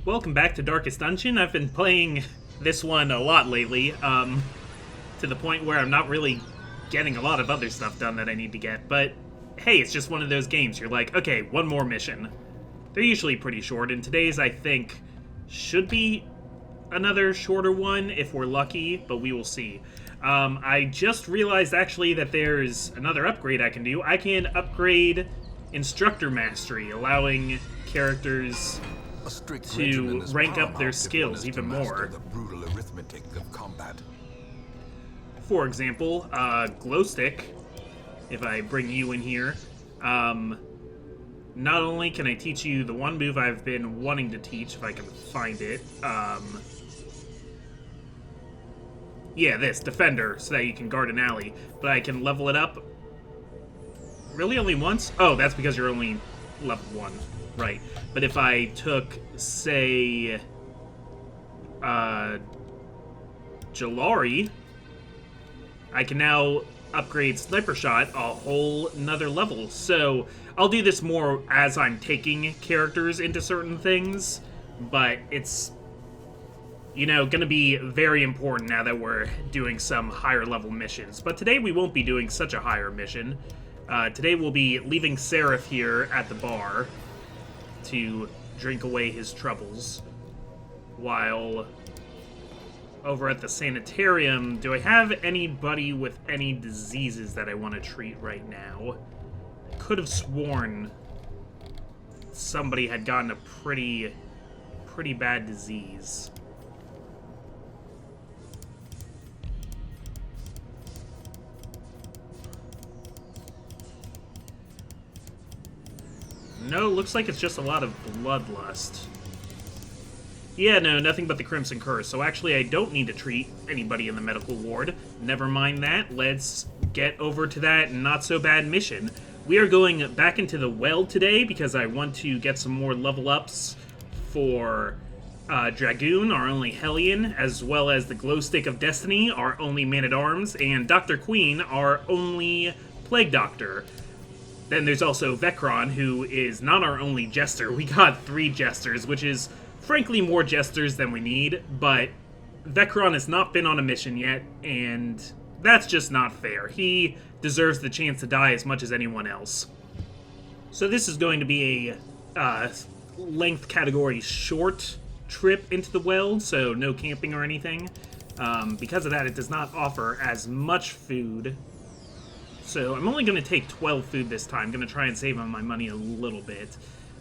Welcome back to Darkest Dungeon. I've been playing this one a lot lately, to the point where I'm not really getting a lot of other stuff done that I need to get, but hey, it's just one of those games. You're like, okay, one more mission. They're usually pretty short, and today's, I think, should be another shorter one if we're lucky, but we will see. I just realized, actually, that there's another upgrade I can do. I can upgrade Instructor Mastery, allowing characters to rank up their skills even more. The brutal arithmetic of combat. For example, Glowstick, if I bring you in here, not only can I teach you the one move I've been wanting to teach, if I can find it, yeah, this, Defender, so that you can guard an alley, but I can level it up, really only once? Oh, that's because you're only level 1, right. But if I took, say, Jalari, I can now upgrade Sniper Shot a whole nother level. So I'll do this more as I'm taking characters into certain things, but it's, you know, going to be very important now that we're doing some higher level missions. But today we won't be doing such a higher mission. Today we'll be leaving Seraph here at the bar to drink away his troubles, while over at the sanitarium, do I have anybody with any diseases that I want to treat right now? I could have sworn somebody had gotten a pretty bad disease. No, looks like it's just a lot of Bloodlust. Yeah, no, nothing but the Crimson Curse, so actually I don't need to treat anybody in the medical ward. Never mind that, let's get over to that not-so-bad mission. We are going back into the Weld today because I want to get some more level ups for Dragoon, our only Hellion, as well as the Glowstick of Destiny, our only Man-at-Arms, and Dr. Queen, our only Plague Doctor. Then there's also Vecron, who is not our only Jester. We got 3 Jesters, which is frankly more Jesters than we need, but Vecron has not been on a mission yet, and that's just not fair. He deserves the chance to die as much as anyone else. So this is going to be a length category short trip into the Wealds, so no camping or anything. Because of that, it does not offer as much food. So I'm only going to take 12 food this time. I'm going to try and save on my money a little bit.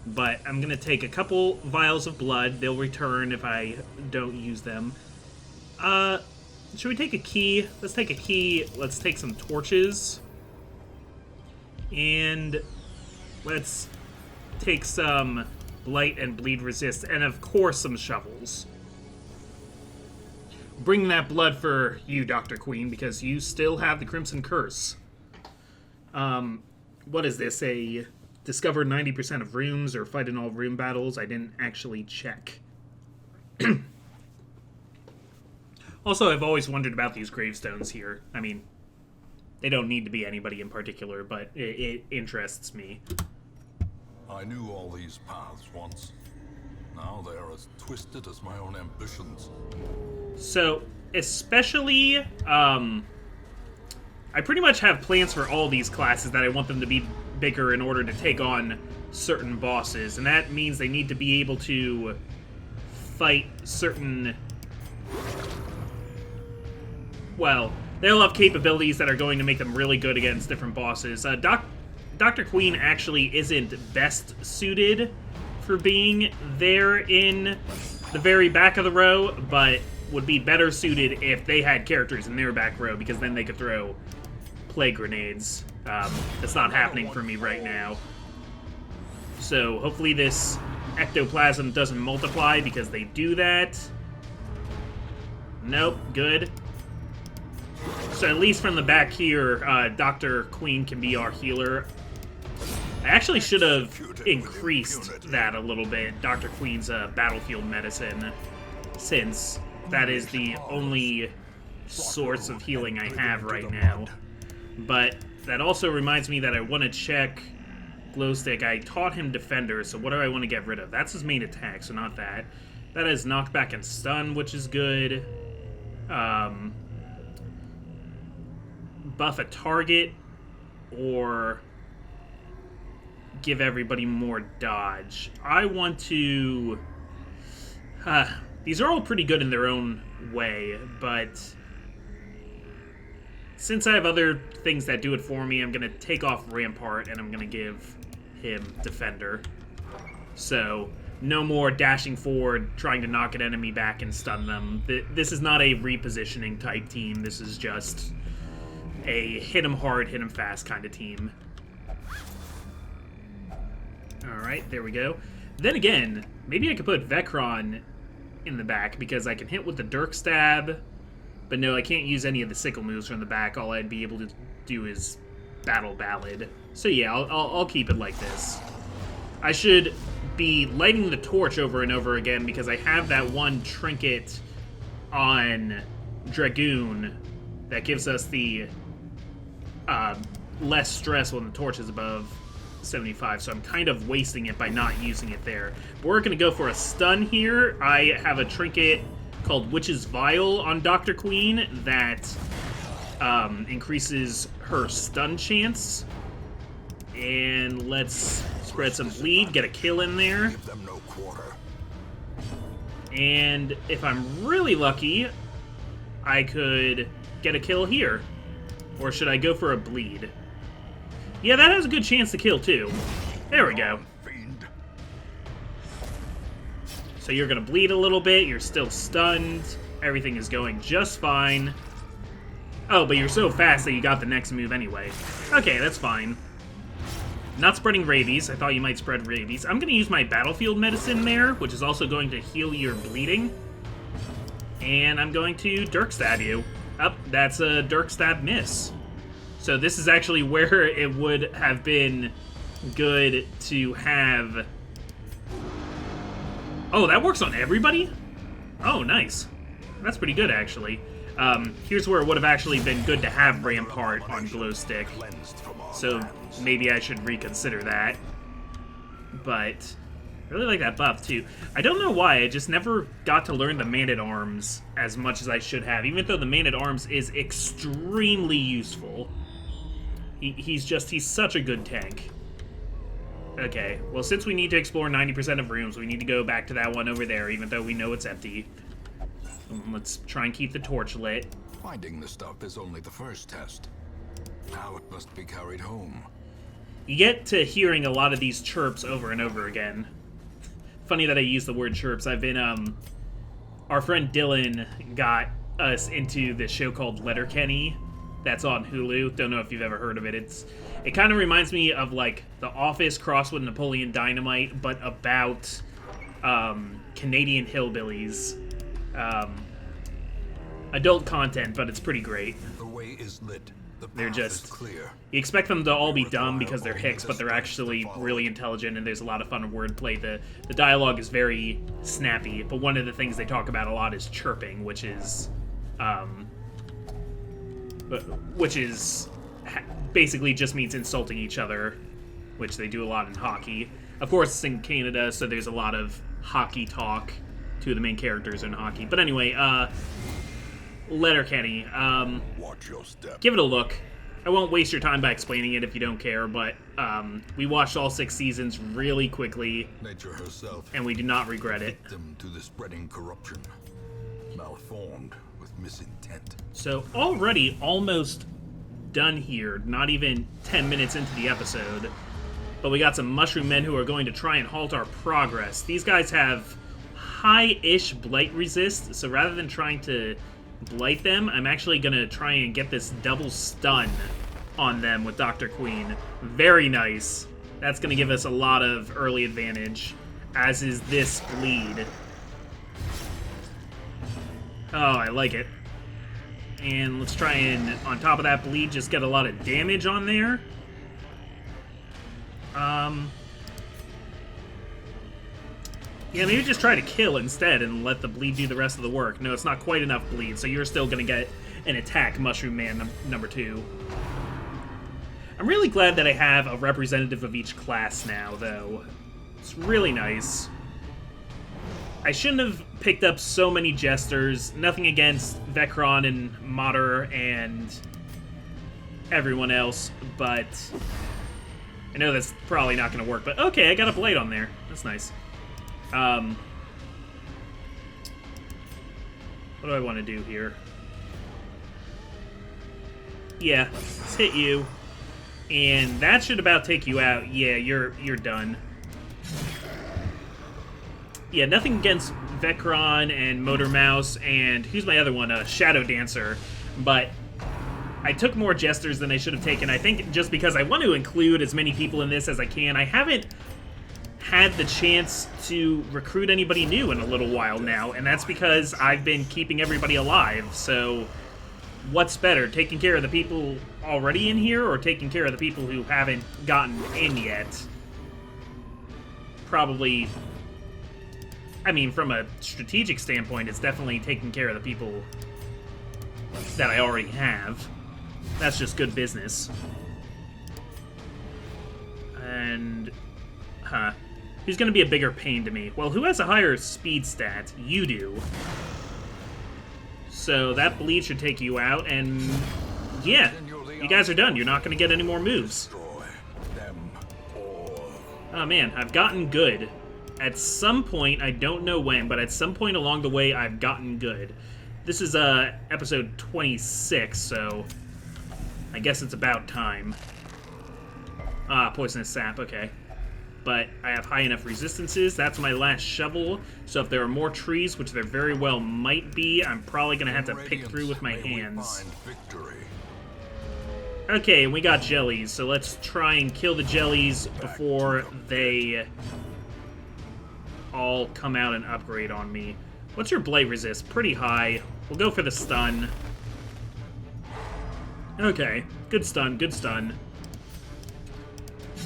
But I'm going to take a couple vials of blood. They'll return if I don't use them. Should we take a key? Let's take a key. Let's take some torches. And let's take some blight and bleed resist. And of course some shovels. Bring that blood for you, Dr. Queen, because you still have the Crimson Curse. What is this? A discover 90% of rooms or fight in all room battles? I didn't actually check. Also, I've always wondered about these gravestones here. I mean, they don't need to be anybody in particular, but it interests me. I knew all these paths once. Now they are as twisted as my own ambitions. So, especially, I pretty much have plans for all these classes that I want them to be bigger in order to take on certain bosses, and that means they need to be able to fight certain... Well, they'll have capabilities that are going to make them really good against different bosses. Dr. Queen actually isn't best suited for being there in the very back of the row, but would be better suited if they had characters in their back row, because then they could throw plague grenades. That's not happening for me right now. So hopefully this ectoplasm doesn't multiply, because they do that. Nope, good. So at least from the back here, Dr. Queen can be our healer. I actually should have increased that a little bit, Dr. Queen's battlefield medicine, since that is the only source of healing I have right now. But that also reminds me that I want to check Glowstick. I taught him Defender, so what do I want to get rid of? That's his main attack, so not that. That has knockback and stun, which is good. Buff a target or give everybody more dodge. I want to... these are all pretty good in their own way, but since I have other things that do it for me, I'm going to take off Rampart and I'm going to give him Defender. So, no more dashing forward, trying to knock an enemy back and stun them. This is not a repositioning type team. This is just a hit 'em hard, hit 'em fast kind of team. Alright, there we go. Then again, maybe I could put Vecron in the back because I can hit with the Dirk Stab, but no, I can't use any of the sickle moves from the back. All I'd be able to do is Battle Ballad. So yeah, I'll keep it like this. I should be lighting the torch over and over again because I have that one trinket on Dragoon that gives us the less stress when the torch is above 75, so I'm kind of wasting it by not using it there. But we're going to go for a stun here. I have a trinket called Witch's Vial on Dr. Queen that increases her stun chance. And let's spread some bleed, get a kill in there. Give them no quarter. And if I'm really lucky, I could get a kill here. Or should I go for a bleed? Yeah, that has a good chance to kill, too. There we go. Fiend. So you're going to bleed a little bit. You're still stunned. Everything is going just fine. Oh, but you're so fast that you got the next move anyway. Okay, that's fine. Not spreading rabies. I thought you might spread rabies. I'm going to use my battlefield medicine there, which is also going to heal your bleeding. And I'm going to Dirk Stab you. Oh, that's a Dirk Stab miss. So this is actually where it would have been good to have... Oh, that works on everybody? Oh, nice. That's pretty good, actually. Here's where it would have actually been good to have Rampart on Glowstick. So maybe I should reconsider that. But I really like that buff, too. I don't know why, I just never got to learn the Man-at-Arms as much as I should have, even though the Man-at-Arms is extremely useful. He's such a good tank. Okay, well, since we need to explore 90% of rooms, we need to go back to that one over there, even though we know it's empty. Let's try and keep the torch lit. Finding the stuff is only the first test. Now it must be carried home. You get to hearing a lot of these chirps over and over again. Funny that I use the word chirps. I've been, our friend Dylan got us into this show called Letterkenny that's on Hulu. Don't know if you've ever heard of it. It kind of reminds me of, like, The Office crossed with Napoleon Dynamite, but about Canadian hillbillies. Adult content, but it's pretty great. The way is lit. The They're path just... is clear. You expect them to all be dumb because they're Hicks, but they're actually really intelligent, and there's a lot of fun wordplay. The dialogue is very snappy, but one of the things they talk about a lot is chirping, which is basically just means insulting each other, which they do a lot in hockey. Of course, it's in Canada, so there's a lot of hockey talk. Two of the main characters are in hockey. But anyway, Letterkenny. Watch your step. Give it a look. I won't waste your time by explaining it if you don't care, but we watched all 6 seasons really quickly. Nature herself. And we do not regret it. Victim to the spreading corruption. Malformed with misintent. So already almost done here. Not even 10 minutes into the episode. But we got some mushroom men who are going to try and halt our progress. These guys have high-ish blight resist, so rather than trying to blight them, I'm actually going to try and get this double stun on them with Dr. Queen. Very nice. That's going to give us a lot of early advantage, as is this bleed. Oh, I like it. And let's try and, on top of that bleed, just get a lot of damage on there. Yeah, maybe just try to kill instead and let the bleed do the rest of the work. No, it's not quite enough bleed, so you're still going to get an attack, Mushroom Man number 2. I'm really glad that I have a representative of each class now, though. It's really nice. I shouldn't have picked up so many Jesters. Nothing against Vecron and Mater and everyone else, but I know that's probably not going to work. But okay, I got a Blade on there. That's nice. What do I want to do here? Yeah, let's hit you. And that should about take you out. Yeah, you're done. Yeah, nothing against Vecron and Motor Mouse and who's my other one? Shadow Dancer. But I took more Jesters than I should have taken. I think just because I want to include as many people in this as I can. I haven't had the chance to recruit anybody new in a little while now, and that's because I've been keeping everybody alive. So what's better, taking care of the people already in here or taking care of the people who haven't gotten in yet? Probably, I mean, from a strategic standpoint, it's definitely taking care of the people that I already have. That's just good business. And, who's going to be a bigger pain to me? Well, who has a higher speed stat? You do. So that bleed should take you out, and yeah, you guys are done. You're not going to get any more moves. Oh man, I've gotten good. At some point, I don't know when, but at some point along the way, I've gotten good. This is episode 26, so I guess it's about time. Ah, poisonous sap, okay. But I have high enough resistances. That's my last shovel. So if there are more trees, which there very well might be, I'm probably going to have to pick through with my hands. Okay, and we got jellies. So let's try and kill the jellies before they all come out and upgrade on me. What's your blade resist? Pretty high. We'll go for the stun. Okay, good stun, good stun.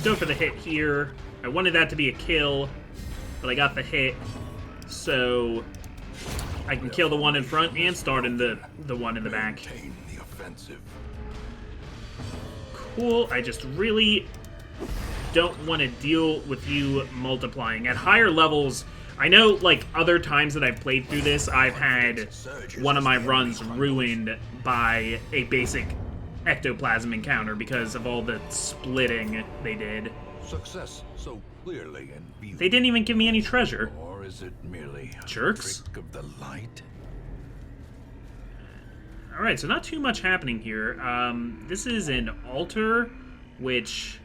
Go for the hit here. I wanted that to be a kill, but I got the hit, so I can kill the one in front and start in the one in the back. Cool, I just really don't want to deal with you multiplying. At higher levels, I know, like, other times that I've played through this, I've had one of my runs ruined by a basic ectoplasm encounter because of all the splitting they did. Success so clearly and viewed. They didn't even give me any treasure. Or is it merely a jerks trick of the light? Alright, so not too much happening here. This is an altar, which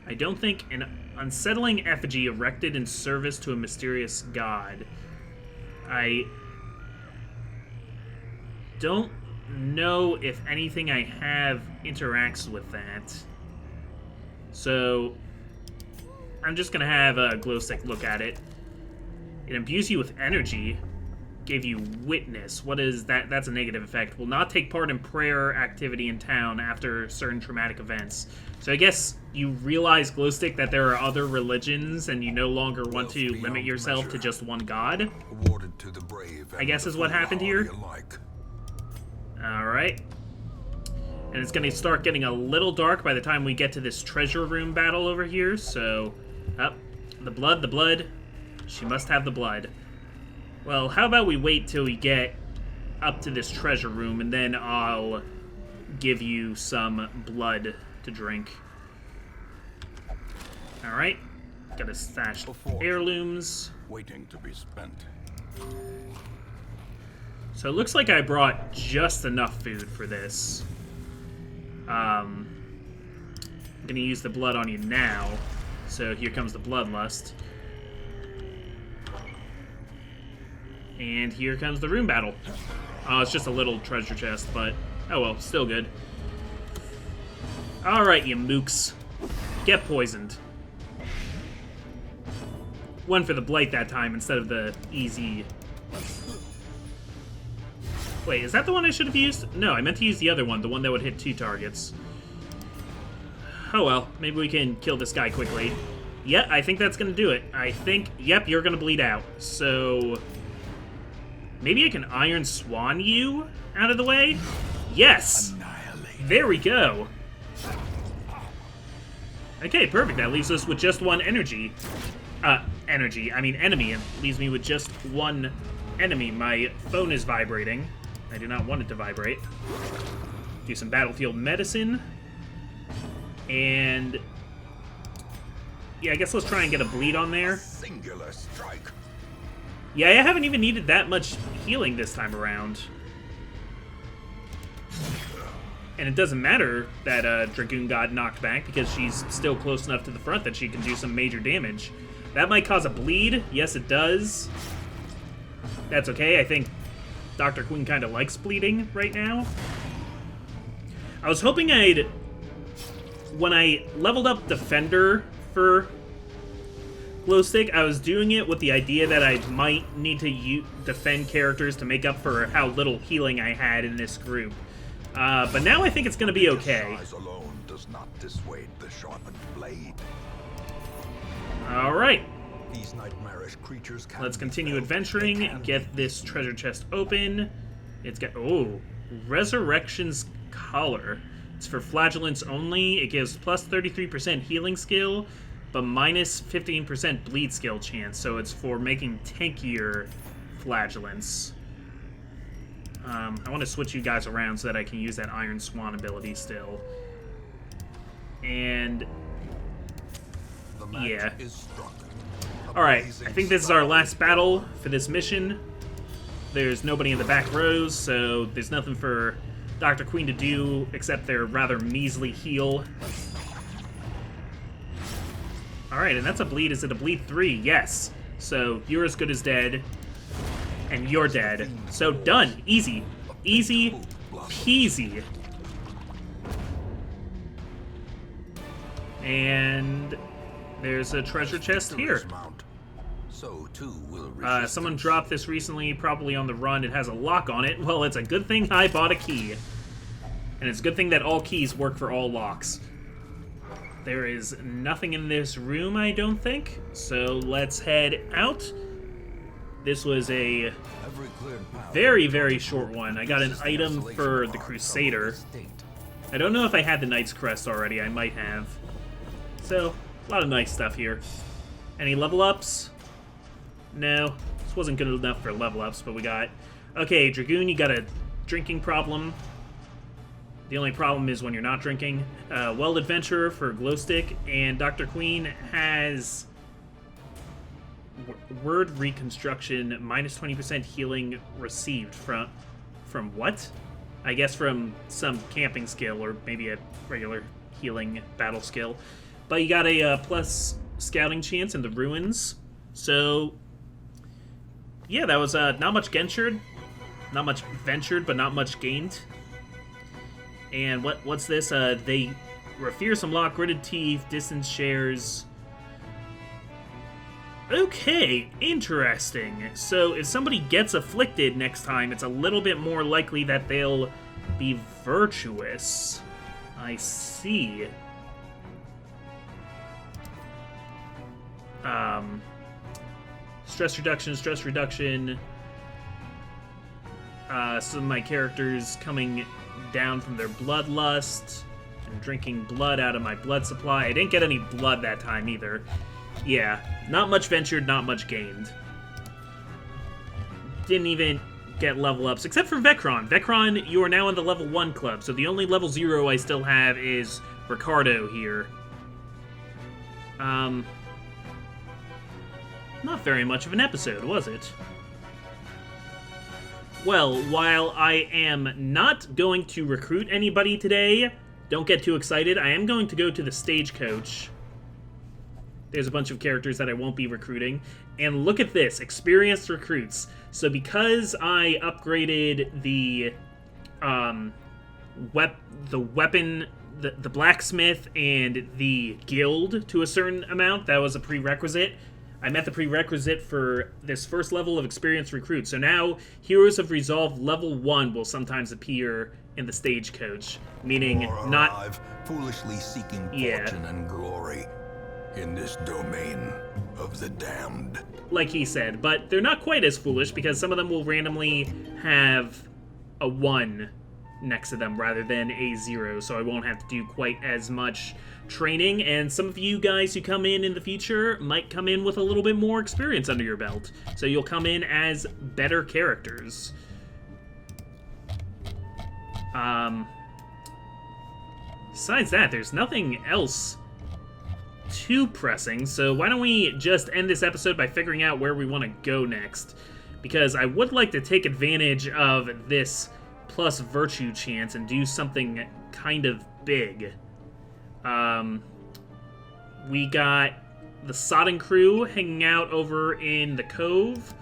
I don't think an unsettling effigy erected in service to a mysterious god. I don't know if anything I have interacts with that. So I'm just gonna have a glow stick look at it. It imbues you with energy. Gave you witness. What is that? That's a negative effect. Will not take part in prayer activity in town after certain traumatic events. So I guess you realize, Glowstick, that there are other religions and you no longer want to limit yourself to just one god. Awarded to the brave, I guess is what happened here. Alright. And it's going to start getting a little dark by the time we get to this treasure room battle over here, so... Up. The blood. She must have the blood. Well, how about we wait till we get up to this treasure room, and then I'll give you some blood to drink. Alright. Gotta stash heirlooms. Waiting to be spent. So it looks like I brought just enough food for this. I'm gonna use the blood on you now. So here comes the Bloodlust. And here comes the room battle. Oh, it's just a little treasure chest, but oh well, still good. Alright, you mooks. Get poisoned. Went for the blight that time instead of the easy... Wait, is that the one I should have used? No, I meant to use the other one, the one that would hit 2 targets. Oh well, maybe we can kill this guy quickly. Yeah, I think that's gonna do it. I think, yep, you're gonna bleed out. So... maybe I can Iron Swan you out of the way? Yes! Annihilate. There we go. Okay, perfect. That leaves us with just one energy. energy. I mean, enemy. It leaves me with just one enemy. My phone is vibrating. I do not want it to vibrate. Do some battlefield medicine. And... yeah, I guess let's try and get a bleed on there. Singular strike. Yeah, I haven't even needed that much healing this time around. And it doesn't matter that Dragoon got knocked back because she's still close enough to the front that she can do some major damage. That might cause a bleed. Yes, it does. That's okay. I think Dr. Queen kind of likes bleeding right now. I was hoping I'd... when I leveled up Defender for Glowstick, I was doing it with the idea that I might need to defend characters to make up for how little healing I had in this group. But now I think it's going to be okay. Size alone does not dissuade the sharpened blade. All right. These nightmarish creatures can Let's be continue felled. adventuring They and can get this treasure chest open. It's got... oh, Resurrection's Collar. It's for flagellants only. It gives plus 33% healing skill, but minus 15% bleed skill chance. So it's for making tankier flagellants. I want to switch you guys around so that I can use that Iron Swan ability still. And... The match yeah. is struck. Alright, I think this is our last battle for this mission. There's nobody in the back rows, so there's nothing for Dr. Queen to do except their rather measly heal. Alright, and that's a bleed. Is it a bleed 3? Yes. So you're as good as dead, and you're dead. So done. Easy. Easy peasy. And there's a treasure chest here. So too will Someone dropped this recently, probably on the run. It has a lock on it. Well, it's a good thing I bought a key. And it's a good thing that all keys work for all locks. There is nothing in this room, I don't think. So let's head out. This was a very, very short one. I got an item for the Crusader. I don't know if I had the Knight's Crest already. I might have. So, a lot of nice stuff here. Any level ups? No. This wasn't good enough for level ups, but we got... okay, Dragoon, you got a drinking problem. The only problem is when you're not drinking. Weld Adventurer for Glowstick, and Dr. Queen has... word reconstruction, minus 20% healing received from what? I guess from some camping skill, or maybe a regular healing battle skill. But you got a plus scouting chance in the ruins. So, yeah, that was not much ventured. Not much ventured, but not much gained. And what's this? They fearsome lock, gritted teeth, distance shares. Okay, interesting. So if somebody gets afflicted next time, it's a little bit more likely that they'll be virtuous. I see. Stress reduction, stress reduction. Some of my characters coming down from their bloodlust and drinking blood out of my blood supply. I didn't get any blood that time either. Yeah, not much ventured, not much gained. Didn't even get level ups, except for Vecron. Vecron, you are now in the level 1 club, so the only level 0 I still have is Ricardo here. Not very much of an episode, was it? Well, while I am not going to recruit anybody today, don't get too excited, I am going to go to the stagecoach. There's a bunch of characters that I won't be recruiting. And look at this, experienced recruits. So because I upgraded the weapon, the blacksmith, and the guild to a certain amount, that was a prerequisite. I met the prerequisite for this first level of experienced recruits. So now, Heroes of Resolve level 1 will sometimes appear in the stagecoach, meaning or not arrive, foolishly seeking Yeah. fortune and glory in this domain of the damned. like he said, but they're not quite as foolish because some of them will randomly have a 1 next to them rather than a 0, so I won't have to do quite as much training, and some of you guys who come in the future might come in with a little bit more experience under your belt, so you'll come in as better characters. Besides that, there's nothing else too pressing, so why don't we just end this episode by figuring out where we want to go next, because I would like to take advantage of this plus virtue chance and do something kind of big. We got the Sodden crew hanging out over in the cove,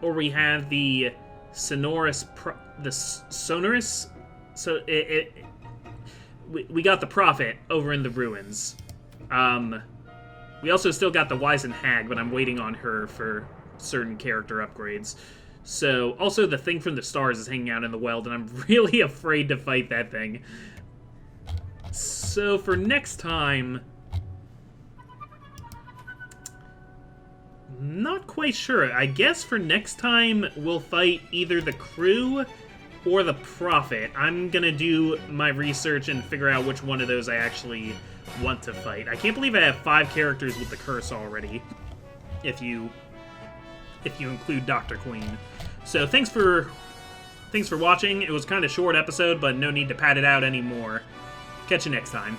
or we have the Sonorous, so we got the Prophet over in the ruins. We also still got the Wizened Hag, but I'm waiting on her for certain character upgrades. So, also the Thing from the Stars is hanging out in the Weld, and I'm really afraid to fight that thing. So, for next time... not quite sure. I guess for next time, we'll fight either the crew or the Prophet. I'm gonna do my research and figure out which one of those I actually want to fight. I can't believe I have 5 characters with the curse already, if you include Dr. Queen. So thanks for watching. It was kind of short episode, but no need to pad it out anymore. Catch you next time.